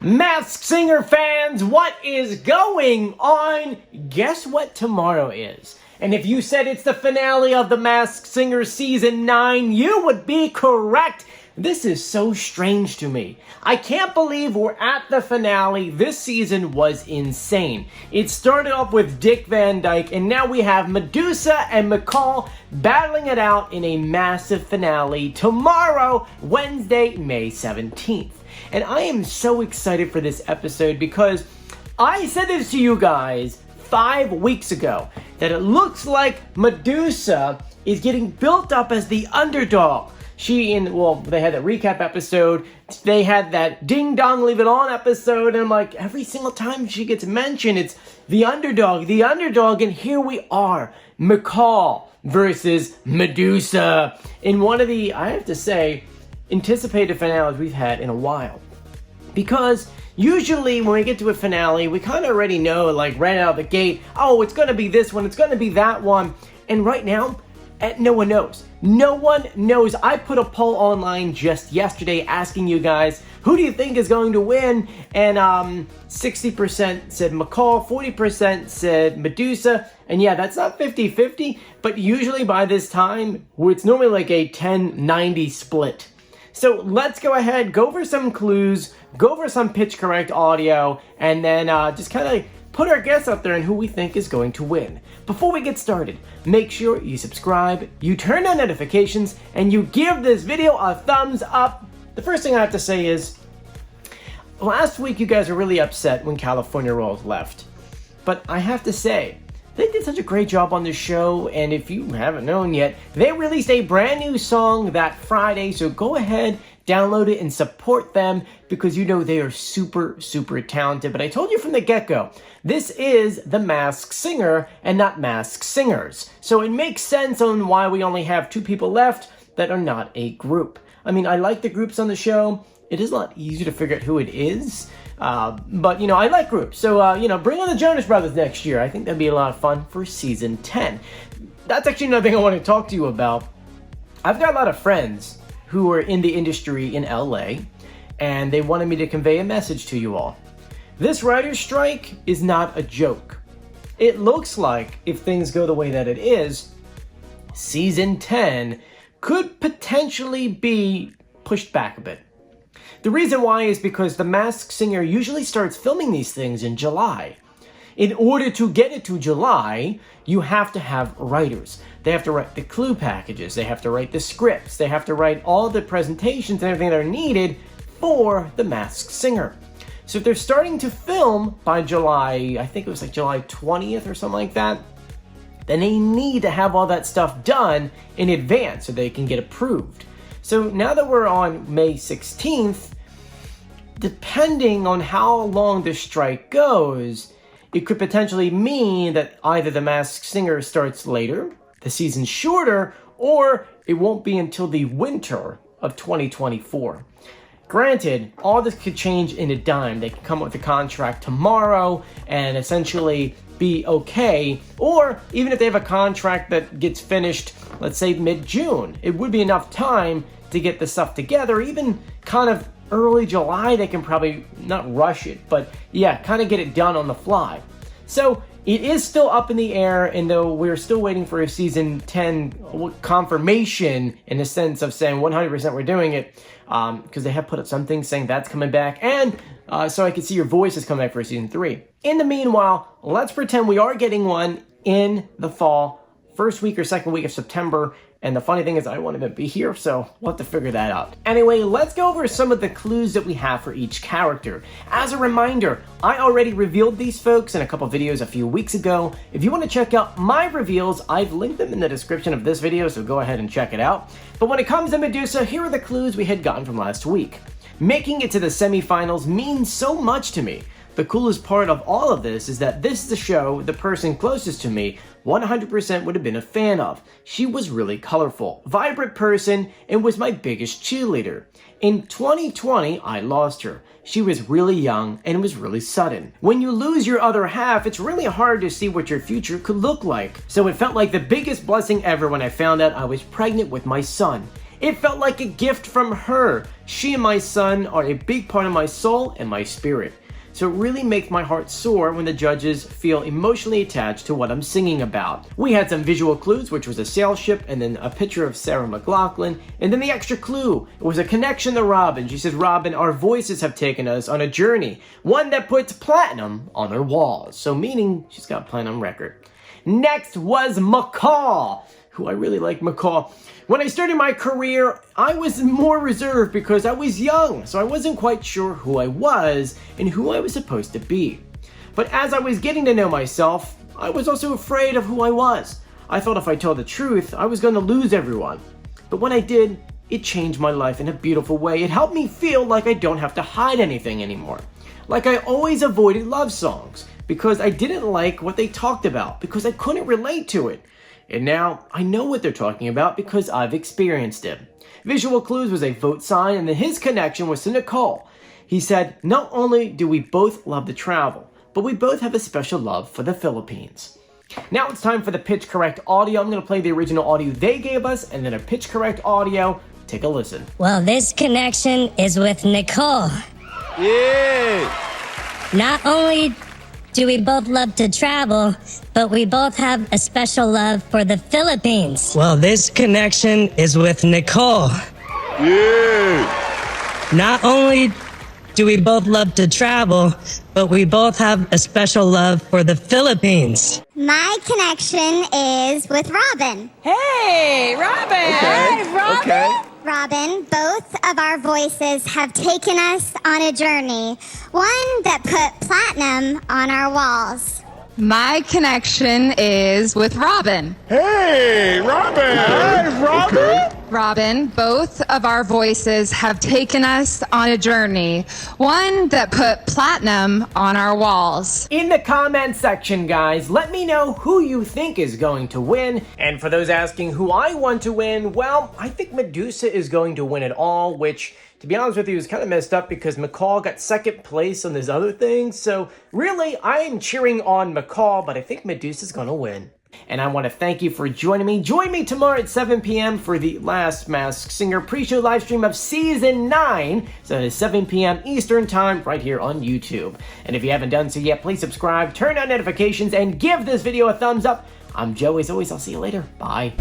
Masked Singer fans, what is going on? Guess what tomorrow is? And if you said it's the finale of The Masked Singer Season 9, you would be correct. This is so strange to me. I can't believe we're at the finale. This season was insane. It started off with Dick Van Dyke, and now we have Medusa and Nicole battling it out in a massive finale tomorrow, Wednesday, May 17th. And I am so excited for this episode because I said this to you guys 5 weeks ago, that it looks like Medusa is getting built up as the underdog. They had that recap episode, they had that Ding Dong Leave It On episode, and I'm like, every single time she gets mentioned, it's the underdog, and here we are, McCall versus Medusa, in one of the, I have to say, anticipated finales we've had in a while. Because usually when we get to a finale, we kind of already know, like right out of the gate, oh, it's going to be this one, it's going to be that one. And right now, no one knows. No one knows. I put a poll online just yesterday asking you guys, who do you think is going to win? And 60% said McCall, 40% said Medusa. And yeah, that's not 50-50, but usually by this time, it's normally like a 10-90 split. So let's go ahead, go over some clues, go over some pitch correct audio, and then just kind of put our guess up there and who we think is going to win. Before we get started, make sure you subscribe, you turn on notifications, and you give this video a thumbs up. The first thing I have to say is, last week you guys were really upset when California Rolls left. But I have to say, they did such a great job on this show, and if you haven't known yet, they released a brand new song that Friday, so go ahead, download it, and support them, because you know they are super, super talented. But I told you from the get-go, this is The Masked Singer, and not Masked Singers. So it makes sense on why we only have 2 people left that are not a group. I mean, I like the groups on the show. It is a lot easier to figure out who it is. But, I like groups. So, bring on the Jonas Brothers next year. I think that'd be a lot of fun for Season 10. That's actually another thing I want to talk to you about. I've got a lot of friends who are in the industry in LA, and they wanted me to convey a message to you all. This writer's strike is not a joke. It looks like, if things go the way that it is, Season 10 could potentially be pushed back a bit. The reason why is because The Masked Singer usually starts filming these things in July. In order to get it to July, you have to have writers. They have to write the clue packages, they have to write the scripts, they have to write all the presentations and everything that are needed for The Masked Singer. So if they're starting to film by July, I think it was like July 20th or something like that, then they need to have all that stuff done in advance so they can get approved. So now that we're on May 16th, depending on how long the strike goes, it could potentially mean that either The Masked Singer starts later, the season's shorter, or it won't be until the winter of 2024. Granted, all this could change in a dime. They could come up with a contract tomorrow and essentially be okay, or even if they have a contract that gets finished, let's say mid-June, it would be enough time to get the stuff together. Even kind of early July, they can probably not rush it, but yeah, kind of get it done on the fly. So it is still up in the air, and though we're still waiting for a season 10 confirmation in the sense of saying 100% we're doing it, because they have put up some things saying that's coming back, and so I can see your voice is coming back for season 3. In the meanwhile, let's pretend we are getting one in the fall, first week or second week of September. And the funny thing is I won't even be here, so we'll have to figure that out. Anyway, let's go over some of the clues that we have for each character. As a reminder, I already revealed these folks in a couple videos a few weeks ago. If you want to check out my reveals, I've linked them in the description of this video, so go ahead and check it out. But when it comes to Medusa, here are the clues we had gotten from last week. Making it to the semifinals means so much to me. The coolest part of all of this is that this is the show the person closest to me 100% would have been a fan of. She was really colorful, vibrant person, and was my biggest cheerleader. In 2020, I lost her. She was really young and it was really sudden. When you lose your other half, it's really hard to see what your future could look like. So it felt like the biggest blessing ever when I found out I was pregnant with my son. It felt like a gift from her. She and my son are a big part of my soul and my spirit. So it really makes my heart soar when the judges feel emotionally attached to what I'm singing about. We had some visual clues, which was a sail ship, and then a picture of Sarah McLachlan, and then the extra clue, it was a connection to Robin. She says, Robin, our voices have taken us on a journey, one that puts platinum on her walls. So meaning she's got platinum record. Next was McCall, who I really like McCall. When I started my career, I was more reserved because I was young, so I wasn't quite sure who I was and who I was supposed to be. But as I was getting to know myself, I was also afraid of who I was. I thought if I told the truth, I was going to lose everyone. But when I did, it changed my life in a beautiful way. It helped me feel like I don't have to hide anything anymore. Like I always avoided love songs because I didn't like what they talked about, because I couldn't relate to it. And now I know what they're talking about because I've experienced it. Visual Clues was a vote sign, and then his connection was to Nicole. He said, not only do we both love to travel, but we both have a special love for the Philippines. Now it's time for the pitch correct audio. I'm going to play the original audio they gave us, and then a pitch correct audio. Take a listen. Well, this connection is with Nicole. Yeah! Not only do we both love to travel, but we both have a special love for the Philippines. Well, this connection is with Nicole. Yeah! Not only do we both love to travel, but we both have a special love for the Philippines. My connection is with Robin. Hey, Robin! Okay. Hey, Robin! Okay. Robin, both of our voices have taken us on a journey, one that put platinum on our walls. My connection is with Robin. Hey, Robin! Hey, Robin! Okay. Robin, both of our voices have taken us on a journey, one that put platinum on our walls. In the comment section, guys, let me know who you think is going to win. And for those asking who I want to win, well, I think Medusa is going to win it all, which, to be honest with you, is kind of messed up because McCall got second place on this other thing. So really, I am cheering on McCall, but I think Medusa's going to win. And I want to thank you for joining me. Join me tomorrow at 7 p.m. for the last Masked Singer pre-show live stream of Season 9. So it is 7 p.m. Eastern Time right here on YouTube. And if you haven't done so yet, please subscribe, turn on notifications, and give this video a thumbs up. I'm Joe. As always, I'll see you later. Bye.